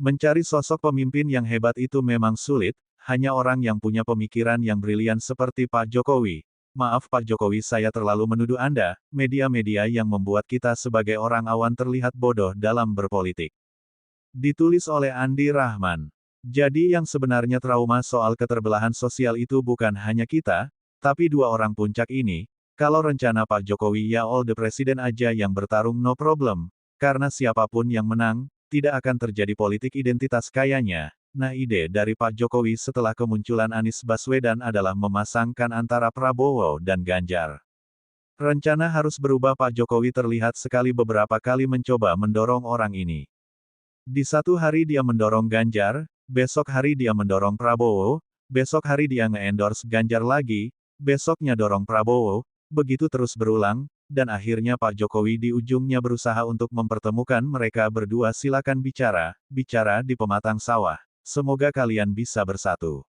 Mencari sosok pemimpin yang hebat itu memang sulit, hanya orang yang punya pemikiran yang brilian seperti Pak Jokowi. Maaf Pak Jokowi, saya terlalu menuduh Anda, media-media yang membuat kita sebagai orang awan terlihat bodoh dalam berpolitik. Ditulis oleh Andi Rahman. Jadi yang sebenarnya trauma soal keterbelahan sosial itu bukan hanya kita, tapi dua orang puncak ini. Kalau rencana Pak Jokowi ya all the presiden aja yang bertarung no problem, karena siapapun yang menang, tidak akan terjadi politik identitas kayaknya. Nah, ide dari Pak Jokowi setelah kemunculan Anies Baswedan adalah memasangkan antara Prabowo dan Ganjar. Rencana harus berubah. Pak Jokowi terlihat sekali beberapa kali mencoba mendorong orang ini. Di satu hari dia mendorong Ganjar, besok hari dia mendorong Prabowo, besok hari dia nge-endorse Ganjar lagi, besoknya dorong Prabowo, begitu terus berulang, dan akhirnya Pak Jokowi di ujungnya berusaha untuk mempertemukan mereka berdua. Silakan bicara, bicara di pematang sawah. Semoga kalian bisa bersatu.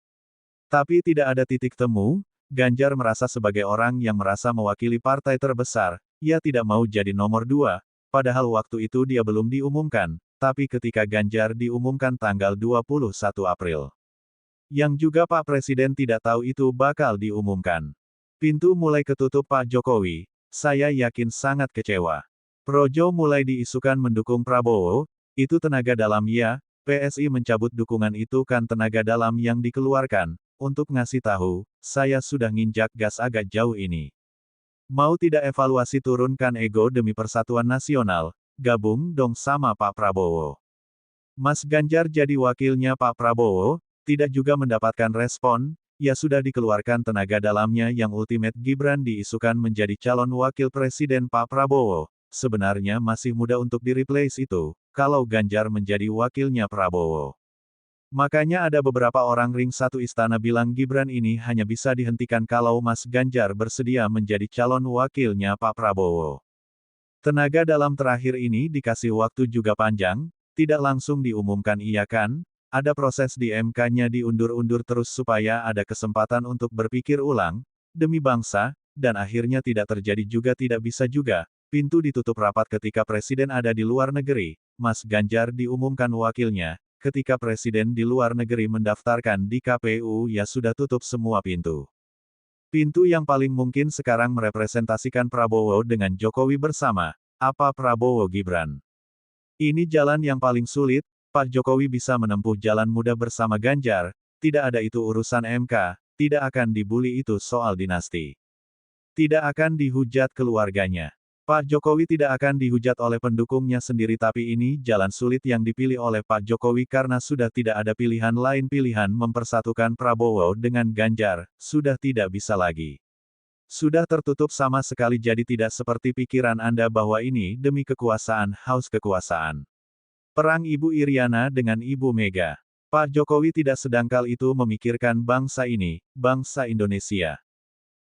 Tapi tidak ada titik temu. Ganjar merasa sebagai orang yang merasa mewakili partai terbesar, ia tidak mau jadi nomor dua, padahal waktu itu dia belum diumumkan, tapi ketika Ganjar diumumkan tanggal 21 April. Yang juga Pak Presiden tidak tahu itu bakal diumumkan. Pintu mulai ketutup Pak Jokowi. Saya yakin sangat kecewa. Projo mulai diisukan mendukung Prabowo, itu tenaga dalam ya, PSI mencabut dukungan itu kan tenaga dalam yang dikeluarkan, untuk ngasih tahu, saya sudah nginjak gas agak jauh ini. Mau tidak evaluasi turunkan ego demi persatuan nasional, gabung dong sama Pak Prabowo. Mas Ganjar jadi wakilnya Pak Prabowo, tidak juga mendapatkan respon. Ya sudah dikeluarkan tenaga dalamnya yang ultimate. Gibran diisukan menjadi calon wakil presiden Pak Prabowo. Sebenarnya masih mudah untuk di-replace itu, kalau Ganjar menjadi wakilnya Prabowo. Makanya ada beberapa orang ring satu istana bilang Gibran ini hanya bisa dihentikan kalau Mas Ganjar bersedia menjadi calon wakilnya Pak Prabowo. Tenaga dalam terakhir ini dikasih waktu juga panjang, tidak langsung diumumkan iya kan? Ada proses di MK-nya diundur-undur terus supaya ada kesempatan untuk berpikir ulang, demi bangsa, dan akhirnya tidak terjadi juga. Tidak bisa juga, pintu ditutup rapat ketika Presiden ada di luar negeri, Mas Ganjar diumumkan wakilnya, ketika Presiden di luar negeri mendaftarkan di KPU ya sudah tutup semua pintu. Pintu yang paling mungkin sekarang merepresentasikan Prabowo dengan Jokowi bersama, apa Prabowo Gibran. Ini jalan yang paling sulit. Pak Jokowi bisa menempuh jalan mudah bersama Ganjar, tidak ada itu urusan MK, tidak akan dibully itu soal dinasti. Tidak akan dihujat keluarganya. Pak Jokowi tidak akan dihujat oleh pendukungnya sendiri, tapi ini jalan sulit yang dipilih oleh Pak Jokowi karena sudah tidak ada pilihan lain. Pilihan mempersatukan Prabowo dengan Ganjar, sudah tidak bisa lagi. Sudah tertutup sama sekali, jadi tidak seperti pikiran Anda bahwa ini demi kekuasaan, haus kekuasaan. Perang Ibu Iriana dengan Ibu Mega. Pak Jokowi tidak sedangkal itu memikirkan bangsa ini, bangsa Indonesia.